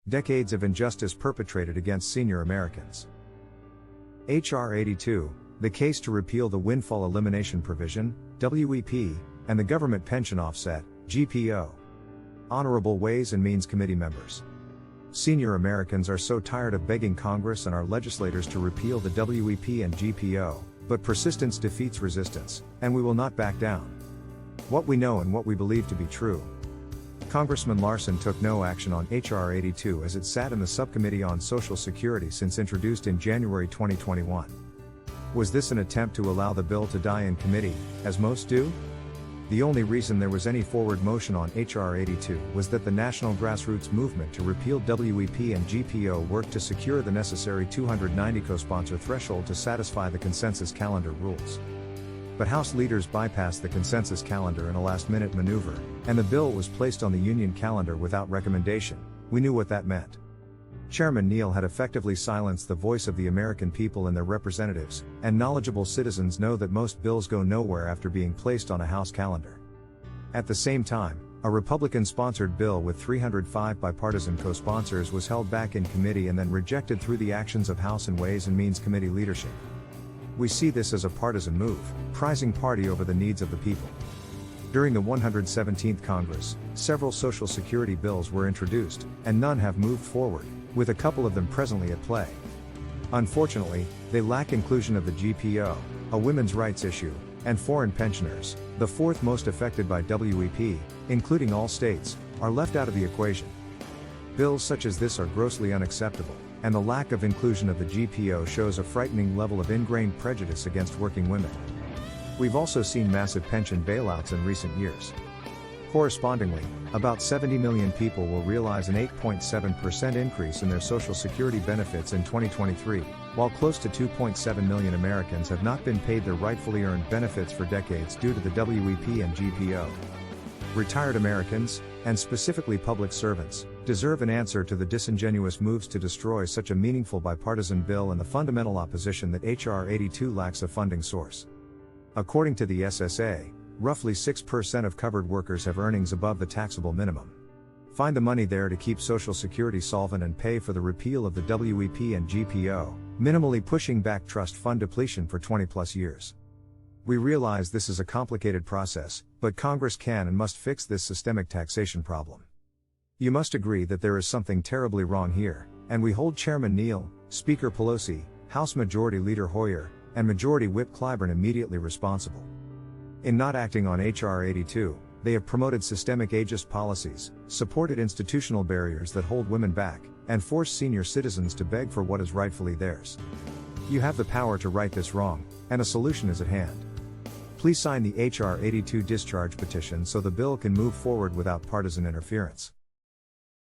decades of injustice perpetrated against senior Americans. H.R. 82, the case to repeal the Windfall Elimination Provision, WEP, and the Government Pension Offset, GPO. Honorable Ways and Means Committee members. Senior Americans are so tired of begging Congress and our legislators to repeal the WEP and GPO, but persistence defeats resistance, and we will not back down. What we know and what we believe to be true. Congressman Larson took no action on H.R. 82 as it sat in the Subcommittee on Social Security since introduced in January 2021. Was this an attempt to allow the bill to die in committee, as most do? The only reason there was any forward motion on H.R. 82 was that the national grassroots movement to repeal WEP and GPO worked to secure the necessary 290 co-sponsor threshold to satisfy the consensus calendar rules. But House leaders bypassed the consensus calendar in a last-minute maneuver, and the bill was placed on the Union calendar without recommendation. We knew what that meant. Chairman Neal had effectively silenced the voice of the American people and their representatives, and knowledgeable citizens know that most bills go nowhere after being placed on a House calendar. At the same time, a Republican-sponsored bill with 305 bipartisan co-sponsors was held back in committee and then rejected through the actions of House and Ways and Means Committee leadership. We see this as a partisan move, prizing party over the needs of the people. During the 117th Congress, several Social Security bills were introduced, and none have moved forward, with a couple of them presently at play. Unfortunately, they lack inclusion of the GPO, a women's rights issue, and foreign pensioners, the fourth most affected by WEP, including all states, are left out of the equation. Bills such as this are grossly unacceptable, and the lack of inclusion of the GPO shows a frightening level of ingrained prejudice against working women. We've also seen massive pension bailouts in recent years. Correspondingly, about 70 million people will realize an 8.7% increase in their Social Security benefits in 2023, while close to 2.7 million Americans have not been paid their rightfully earned benefits for decades due to the WEP and GPO. Retired Americans, and specifically public servants, deserve an answer to the disingenuous moves to destroy such a meaningful bipartisan bill and the fundamental opposition that H.R. 82 lacks a funding source. According to the SSA, roughly 6% of covered workers have earnings above the taxable minimum. Find the money there to keep Social Security solvent and pay for the repeal of the WEP and GPO, minimally pushing back trust fund depletion for 20+ years. We realize this is a complicated process, but Congress can and must fix this systemic taxation problem. You must agree that there is something terribly wrong here, and we hold Chairman Neal, Speaker Pelosi, House Majority Leader Hoyer, and Majority Whip Clyburn immediately responsible. In not acting on H.R. 82, they have promoted systemic ageist policies, supported institutional barriers that hold women back, and forced senior citizens to beg for what is rightfully theirs. You have the power to right this wrong, and a solution is at hand. Please sign the H.R. 82 discharge petition so the bill can move forward without partisan interference.